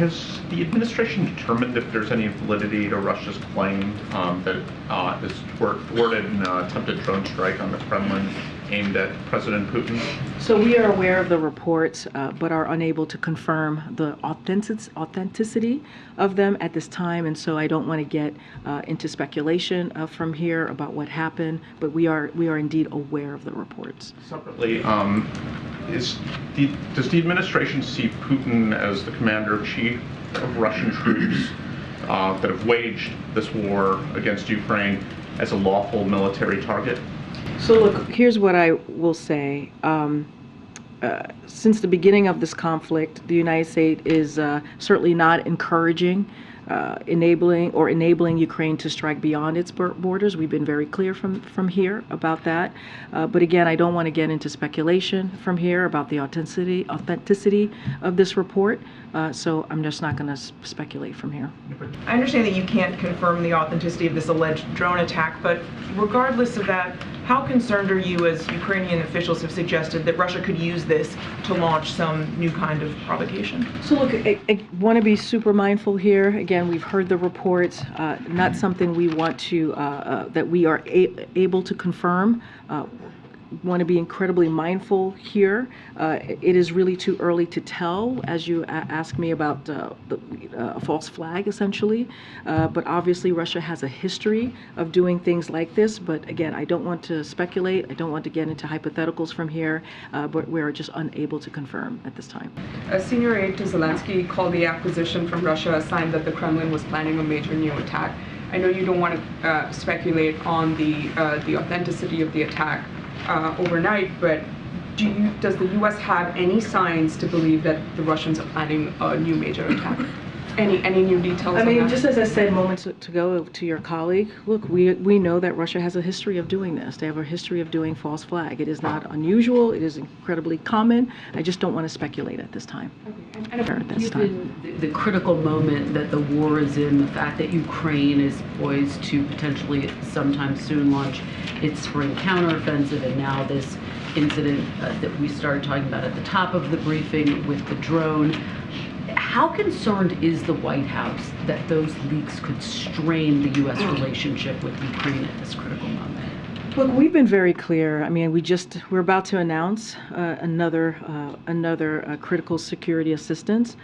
Has the administration determined if there's any validity to Russia's claim that this thwarted an attempted drone strike on the Kremlin aimed at President Putin? So we are aware of the reports, but are unable to confirm the authenticity of them at this time, and so I don't want to get into speculation from here about what happened, but we are indeed aware of the reports. Separately, does the administration see Putin as the commander-in-chief of Russian troops that have waged this war against Ukraine as a lawful military target? So look, here's what I will say. Since the beginning of this conflict, the United States is certainly not encouraging enabling Ukraine to strike beyond its borders. We've been very clear from here about that. But again, I don't want to get into speculation from here about the authenticity of this report. So I'm just not going to speculate from here. I understand that you can't confirm the authenticity of this alleged drone attack, but regardless of that, how concerned are you, as Ukrainian officials have suggested, that Russia could use this to launch some new kind of provocation? So look, I want to be super mindful here. Again, we've heard the reports, not something we want to, that we are able to confirm. Want to be incredibly mindful here. It is really too early to tell, as you ask me about a false flag, essentially. But obviously, Russia has a history of doing things like this. But again, I don't want to speculate. I don't want to get into hypotheticals from here. But we're just unable to confirm at this time. A senior aide to Zelensky called the acquisition from Russia a sign that the Kremlin was planning a major new attack. I know you don't want to speculate on the authenticity of the attack overnight, but does the U.S. have any signs to believe that the Russians are planning a new major attack? Any new details? I mean, on that? just as I said moments ago to your colleague, look, we know that Russia has a history of doing this. They have a history of doing false flag. It is not unusual. It is incredibly common. I just don't want to speculate at this time. Given the critical moment that the war is in, the fact that Ukraine is poised to potentially sometime soon launch its spring counteroffensive, and now this incident that we started talking about at the top of the briefing with the drone, how concerned is the White House that those leaks could strain the U.S. relationship with Ukraine at this critical moment? Look, we've been very clear. I mean, we're about to announce another critical security assistance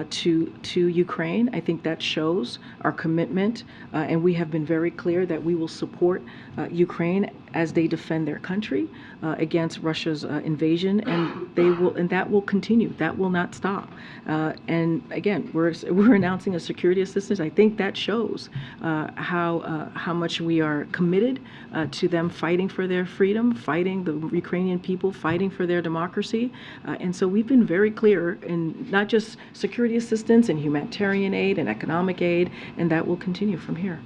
to Ukraine. I think that shows our commitment, and we have been very clear that we will support Ukraine as they defend their country against Russia's invasion, and that will continue. That will not stop. And again, we're announcing a security assistance. I think that shows how much we are committed to them fighting for their freedom, fighting the Ukrainian people, fighting for their democracy. And so we've been very clear in not just security assistance and humanitarian aid and economic aid, and that will continue from here.